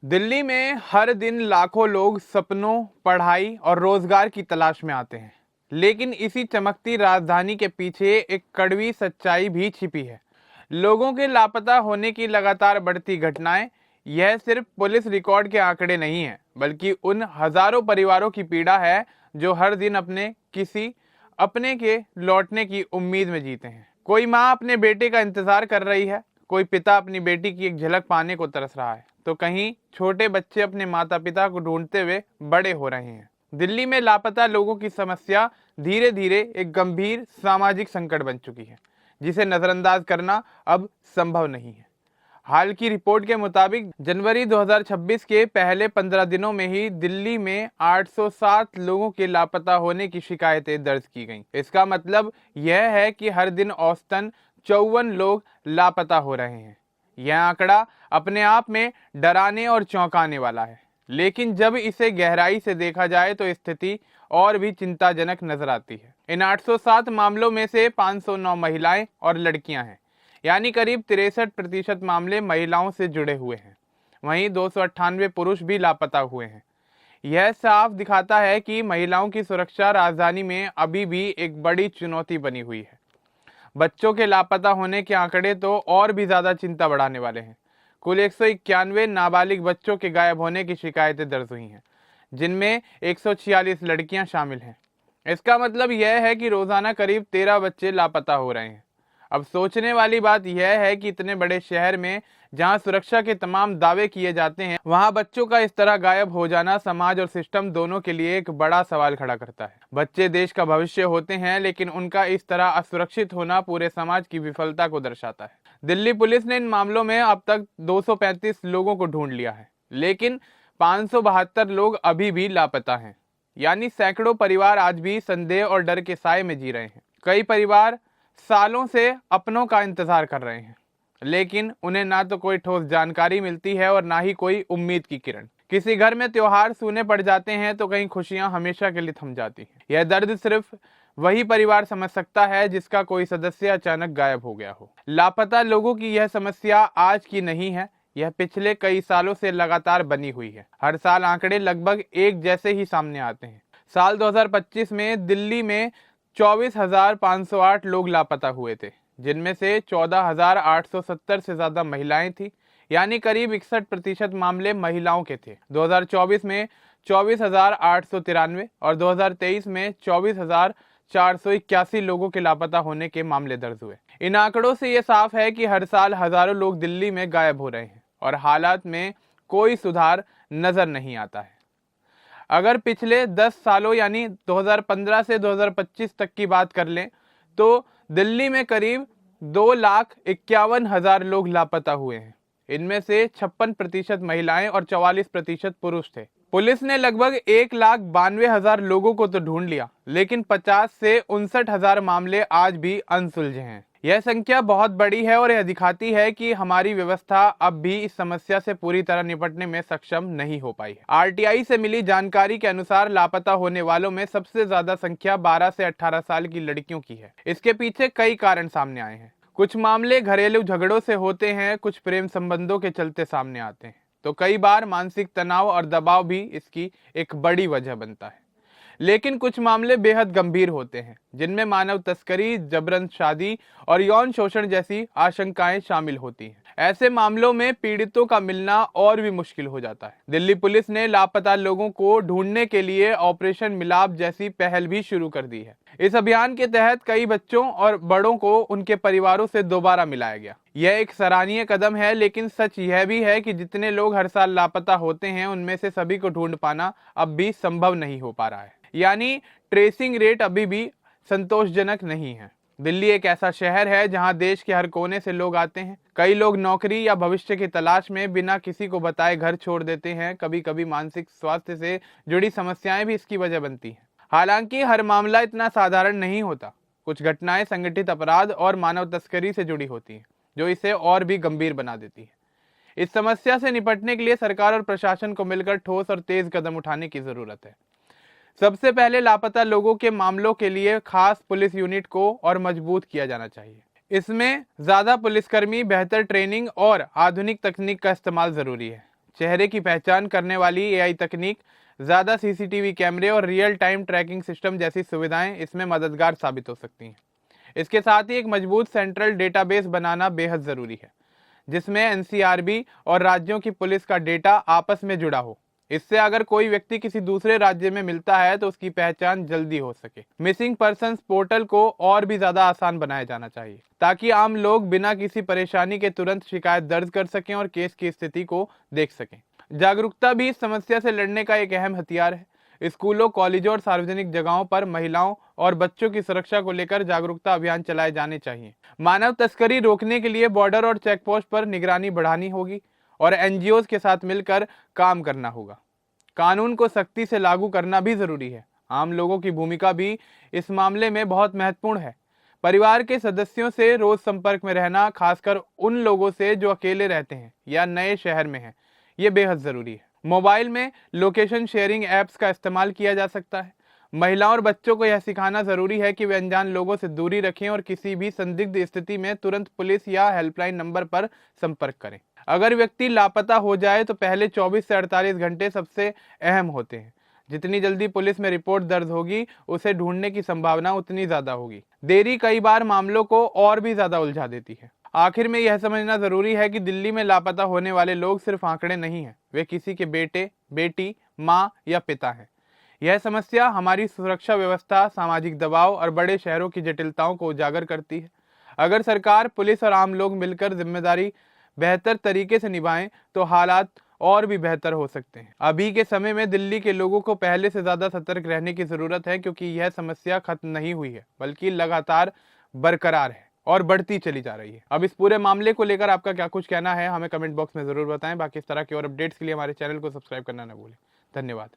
दिल्ली में हर दिन लाखों लोग सपनों, पढ़ाई और रोजगार की तलाश में आते हैं। लेकिन इसी चमकती राजधानी के पीछे एक कड़वी सच्चाई भी छिपी है। लोगों के लापता होने की लगातार बढ़ती घटनाएं, यह सिर्फ पुलिस रिकॉर्ड के आंकड़े नहीं है, बल्कि उन हजारों परिवारों की पीड़ा है जो हर दिन अपने के लौटने की उम्मीद में जीते हैं। कोई माँ अपने बेटे का इंतजार कर रही है, कोई पिता अपनी बेटी की एक झलक पाने को तरस रहा है, तो कहीं छोटे बच्चे अपने माता पिता को ढूंढते हुए बड़े हो रहे हैं। दिल्ली में लापता लोगों की समस्या धीरे धीरे एक गंभीर सामाजिक संकट बन चुकी है, जिसे नजरअंदाज करना अब संभव नहीं है। हाल की रिपोर्ट के मुताबिक जनवरी 2026 के पहले 15 दिनों में ही दिल्ली में 807 लोगों के लापता होने की शिकायतें दर्ज की गईं। इसका मतलब यह है कि हर दिन औसतन 54 लोग लापता हो रहे हैं। यह आंकड़ा अपने आप में डराने और चौंकाने वाला है, लेकिन जब इसे गहराई से देखा जाए तो स्थिति और भी चिंताजनक नजर आती है। इन 807 मामलों में से 509 महिलाएं और लड़कियां हैं, यानी करीब 63% मामले महिलाओं से जुड़े हुए हैं। वहीं 298 पुरुष भी लापता हुए हैं। यह साफ दिखाता है कि महिलाओं की सुरक्षा राजधानी में अभी भी एक बड़ी चुनौती बनी हुई है। बच्चों के लापता होने के आंकड़े तो और भी ज्यादा चिंता बढ़ाने वाले हैं। कुल 191 नाबालिग बच्चों के गायब होने की शिकायतें दर्ज हुई हैं, जिनमें 146 लड़कियां शामिल हैं। इसका मतलब यह है कि रोजाना करीब 13 बच्चे लापता हो रहे हैं। अब सोचने वाली बात यह है कि इतने बड़े शहर में जहां सुरक्षा के तमाम दावे किए जाते हैं, वहां बच्चों का इस तरह गायब हो जाना समाज और सिस्टम दोनों के लिए एक बड़ा सवाल खड़ा करता है। बच्चे देश का भविष्य होते हैं, लेकिन उनका इस तरह असुरक्षित होना पूरे समाज की विफलता को दर्शाता है। दिल्ली पुलिस ने इन मामलों में अब तक 235 लोगों को ढूंढ लिया है, लेकिन 572 लोग अभी भी लापता हैं। यानी सैकड़ों परिवार आज भी संदेह और डर के साए में जी रहे हैं। कई परिवार सालों से अपनों का इंतजार कर रहे हैं, लेकिन उन्हें ना तो कोई ठोस जानकारी मिलती है और ना ही कोई उम्मीद की किरण। किसी घर में त्योहार सूने पड़ जाते हैं तो कहीं खुशियां हमेशा के लिए थम जाती हैं। यह दर्द सिर्फ वही परिवार समझ सकता है जिसका कोई सदस्य अचानक गायब हो गया हो। लापता लोगों की यह समस्या आज की नहीं है, यह पिछले कई सालों से लगातार बनी हुई है। हर साल आंकड़े लगभग एक जैसे ही सामने आते हैं। साल 2025 में दिल्ली में 24,508 लोग लापता हुए थे, जिनमें से 14,870 से ज्यादा महिलाएं थी, यानी करीब 61% मामले महिलाओं के थे। 2024 में 24,893 और 2023 में 24,481 लोगों के लापता होने के मामले दर्ज हुए। इन आंकड़ों से यह साफ है कि हर साल हजारों लोग दिल्ली में गायब हो रहे हैं और हालात में कोई सुधार नजर नहीं आता है। अगर पिछले 10 सालों यानी 2015 से 2025 तक की बात कर लें तो दिल्ली में करीब 2,51,000 लोग लापता हुए हैं। इनमें से 56% महिलाएं और 44% पुरुष थे। पुलिस ने लगभग 1,92,000 लोगों को तो ढूंढ लिया, लेकिन 50 से 59,000 मामले आज भी अनसुलझे हैं। यह संख्या बहुत बड़ी है और यह दिखाती है कि हमारी व्यवस्था अब भी इस समस्या से पूरी तरह निपटने में सक्षम नहीं हो पाई है। आरटीआई से मिली जानकारी के अनुसार लापता होने वालों में सबसे ज्यादा संख्या 12 से 18 साल की लड़कियों की है। इसके पीछे कई कारण सामने आए हैं। कुछ मामले घरेलू झगड़ों से होते हैं, कुछ प्रेम संबंधों के चलते सामने आते हैं, तो कई बार मानसिक तनाव और दबाव भी इसकी एक बड़ी वजह बनता है। लेकिन कुछ मामले बेहद गंभीर होते हैं, जिनमें मानव तस्करी, जबरन शादी और यौन शोषण जैसी आशंकाएं शामिल होती हैं। ऐसे मामलों में पीड़ितों का मिलना और भी मुश्किल हो जाता है। दिल्ली पुलिस ने लापता लोगों को ढूंढने के लिए ऑपरेशन मिलाप जैसी पहल भी शुरू कर दी है। इस अभियान के तहत कई बच्चों और बड़ों को उनके परिवारों से दोबारा मिलाया गया। यह एक सराहनीय कदम है, लेकिन सच यह भी है कि जितने लोग हर साल लापता होते हैं, उनमें से सभी को ढूंढ पाना अब भी संभव नहीं हो पा रहा है। यानी ट्रेसिंग रेट अभी भी संतोषजनक नहीं है। दिल्ली एक ऐसा शहर है जहां देश के हर कोने से लोग आते हैं। कई लोग नौकरी या भविष्य की तलाश में बिना किसी को बताए घर छोड़ देते हैं। कभी कभी मानसिक स्वास्थ्य से जुड़ी समस्याएं भी इसकी वजह बनती हैं। हालांकि हर मामला इतना साधारण नहीं होता। कुछ घटनाएं संगठित अपराध और मानव तस्करी से जुड़ी होती हैं, जो इसे और भी गंभीर बना देती है। इस समस्या से निपटने के लिए सरकार और प्रशासन को मिलकर ठोस और तेज कदम उठाने की जरूरत है। सबसे पहले लापता लोगों के मामलों के लिए खास पुलिस यूनिट को और मजबूत किया जाना चाहिए। इसमें ज्यादा पुलिसकर्मी, बेहतर ट्रेनिंग और आधुनिक तकनीक का इस्तेमाल जरूरी है। चेहरे की पहचान करने वाली एआई तकनीक, ज़्यादा सीसीटीवी कैमरे और रियल टाइम ट्रैकिंग सिस्टम जैसी सुविधाएं इसमें मददगार साबित हो सकती हैं। इसके साथ ही एक मजबूत सेंट्रल डेटाबेस बनाना बेहद ज़रूरी है, जिसमें एनसीआरबी और राज्यों की पुलिस का डेटा आपस में जुड़ा हो। इससे अगर कोई व्यक्ति किसी दूसरे राज्य में मिलता है तो उसकी पहचान जल्दी हो सके। मिसिंग पर्सन्स पोर्टल को और भी ज्यादा आसान बनाया जाना चाहिए, ताकि आम लोग बिना किसी परेशानी के तुरंत शिकायत दर्ज कर सकें और केस की स्थिति को देख सकें। जागरूकता भी इस समस्या से लड़ने का एक अहम हथियार है। स्कूलों, कॉलेजों और सार्वजनिक जगहों पर महिलाओं और बच्चों की सुरक्षा को लेकर जागरूकता अभियान चलाए जाने चाहिए। मानव तस्करी रोकने के लिए बॉर्डर और चेक पोस्ट पर निगरानी बढ़ानी होगी और एनजीओज के साथ मिलकर काम करना होगा। कानून को सख्ती से लागू करना भी जरूरी है। आम लोगों की भूमिका भी इस मामले में बहुत महत्वपूर्ण है। परिवार के सदस्यों से रोज संपर्क में रहना, खासकर उन लोगों से जो अकेले रहते हैं या नए शहर में हैं, ये बेहद जरूरी है। मोबाइल में लोकेशन शेयरिंग ऐप्स का इस्तेमाल किया जा सकता है। महिलाओं और बच्चों को यह सिखाना जरूरी है कि वे अनजान लोगों से दूरी रखें और किसी भी संदिग्ध स्थिति में तुरंत पुलिस या हेल्पलाइन नंबर पर संपर्क करें। अगर व्यक्ति लापता हो जाए तो पहले 24 से 48 घंटे सबसे अहम होते हैं। जितनी जल्दी पुलिस में रिपोर्ट दर्ज होगी, उसे ढूंढने की संभावना उतनी ज्यादा होगी। देरी कई बार मामलों को और भी ज्यादा उलझा देती है। आखिर में यह समझना जरूरी है कि दिल्ली में लापता होने वाले लोग सिर्फ आंकड़े नहीं हैं, वे किसी के बेटे, बेटी, माँ या पिता हैं। यह समस्या हमारी सुरक्षा व्यवस्था, सामाजिक दबाव और बड़े शहरों की जटिलताओं को उजागर करती है। अगर सरकार, पुलिस और आम लोग मिलकर जिम्मेदारी बेहतर तरीके से निभाएं तो हालात और भी बेहतर हो सकते हैं। अभी के समय में दिल्ली के लोगों को पहले से ज्यादा सतर्क रहने की जरूरत है, क्योंकि यह समस्या खत्म नहीं हुई है, बल्कि लगातार बरकरार है और बढ़ती चली जा रही है। अब इस पूरे मामले को लेकर आपका क्या कुछ कहना है, हमें कमेंट बॉक्स में जरूर बताएं। बाकी इस तरह के और अपडेट्स के लिए हमारे चैनल को सब्सक्राइब करना न भूलें। धन्यवाद।